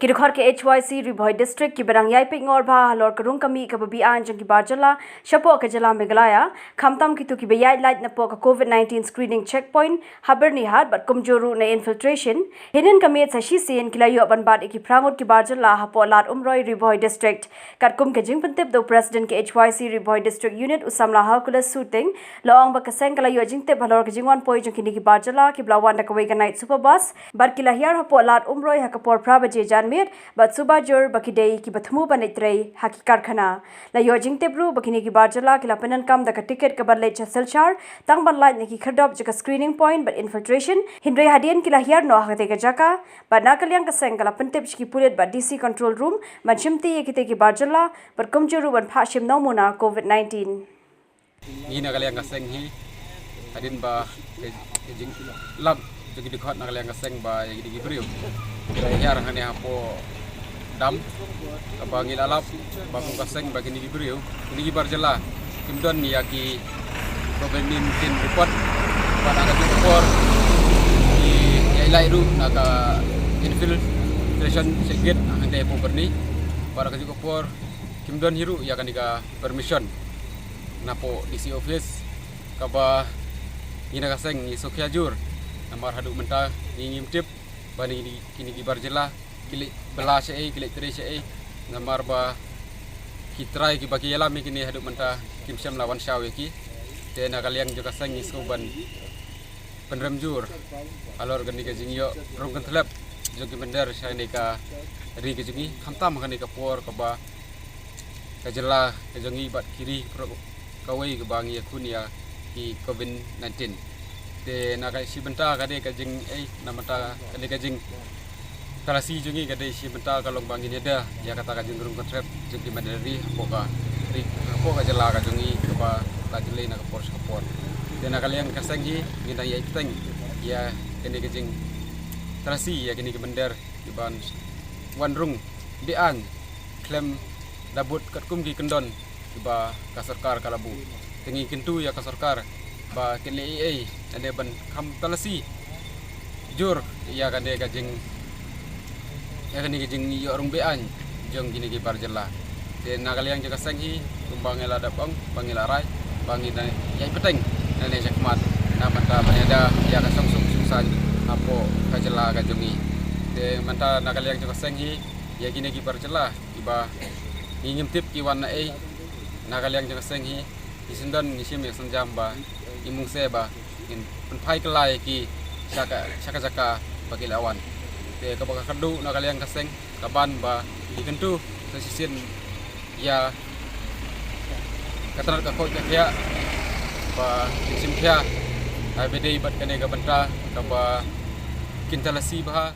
Kidukhar ke HYC Ribhoi District ki berang yai ping ngor bha halor karung kami ka babi an jang ki barjala shapo ka jala Meghalaya khamtam ki tu ki bayai light na po ka COVID-19 screening checkpoint haber ni hat bat kumjoru na infiltration hinin kami sa shi sen kilayo ban bat ki prangot ki barjala hapo lat umroi Ribhoi District kat kum ke jing pentip do president ke HYC Ribhoi District unit usamla hakula suting laong ba kaseng kilayo jing te halor ka jingwan poi jang ki barjala ki blawan da ka wega night super bus bar kilahiyar hapo lat umroi hakapor prabaje jan but subajur bakidei ki bathmu banitrei haki karkhana la yojing tebru bakini ki barjala ki lapenan kam da ka ticket ka badle cha selchar tang ban light ki khadop jaka screening point but infiltration hindrei hadian ki lahiar no hate ka jaka but nakalyang ka seng kala pentep ki pulet ba DC control room manchimti ekite ki barjala but kumjuru ban phashim no muna COVID-19 ni nakalyang ka seng hi adin ba ke jing lab jadi dikhot nakalyang ka seng ba yang di briu kira hane hapo dam abangi lalap bakung kaseng bagi ni briu ni barjala kimdon ni yaki COVID-19 report pada ka report di yailai ru naka infiltration segit hande po berni para ka report kimdon hiru ya kanika permission napo DC office kaba ina kaseng ni sokyajur namar hadu menta ni ngimtip bani kini di barjala kili belas kili tres namar ba kitrai ki bagi yalam kini hadu menta kimsam lawan syaw ki te nakaliang juga sang isuban penremjur alor gani ka jingyo rong kan thlap jogi bender sane ka ri ke jingi khamtam kani ka por ka ba ka jela ka jongi bat kiri kawai ka bangi kunia ki COVID-19 te nakai si benta kade ka jing namata kade ka jing kalasi jungi kade si benta kalong bangi ada ya kata ka jing rung kontrap jing di madari apoka ri apoka jela ka jungi ka la jele na ka por te nakalian ka sangi ngita ya iteng ya kade ka jing kalasi ya kini ke bender di ban wanrung di an klem dabut katkum ki kendon tiba ka sarkar kalabu tengi kintu ya ka sarkar ba kele ade ban kam talasi jur ya kade gajing ya kani gajing yorung bean jong gini gi barjala te nagaliang jaga sanghi tumbang ela dapang bangila rai bangina ya peteng nane jakmat na manta baneda ya ka song sungsan apo kajela gajongi te manta nagaliang jaga sanghi ya gini gi barjala iba ingim tip ki wana nagaliang jaga sanghi isindan nisim ya sanjamba imung seba in penpai kelai ki saka bagi lawan te kabaka kadu nakaliang kaseng kaban ba dikentu sesisin ya katrat ka koi kya ba simphya ai bedei bat kane ga banta ka ba kintalasi ba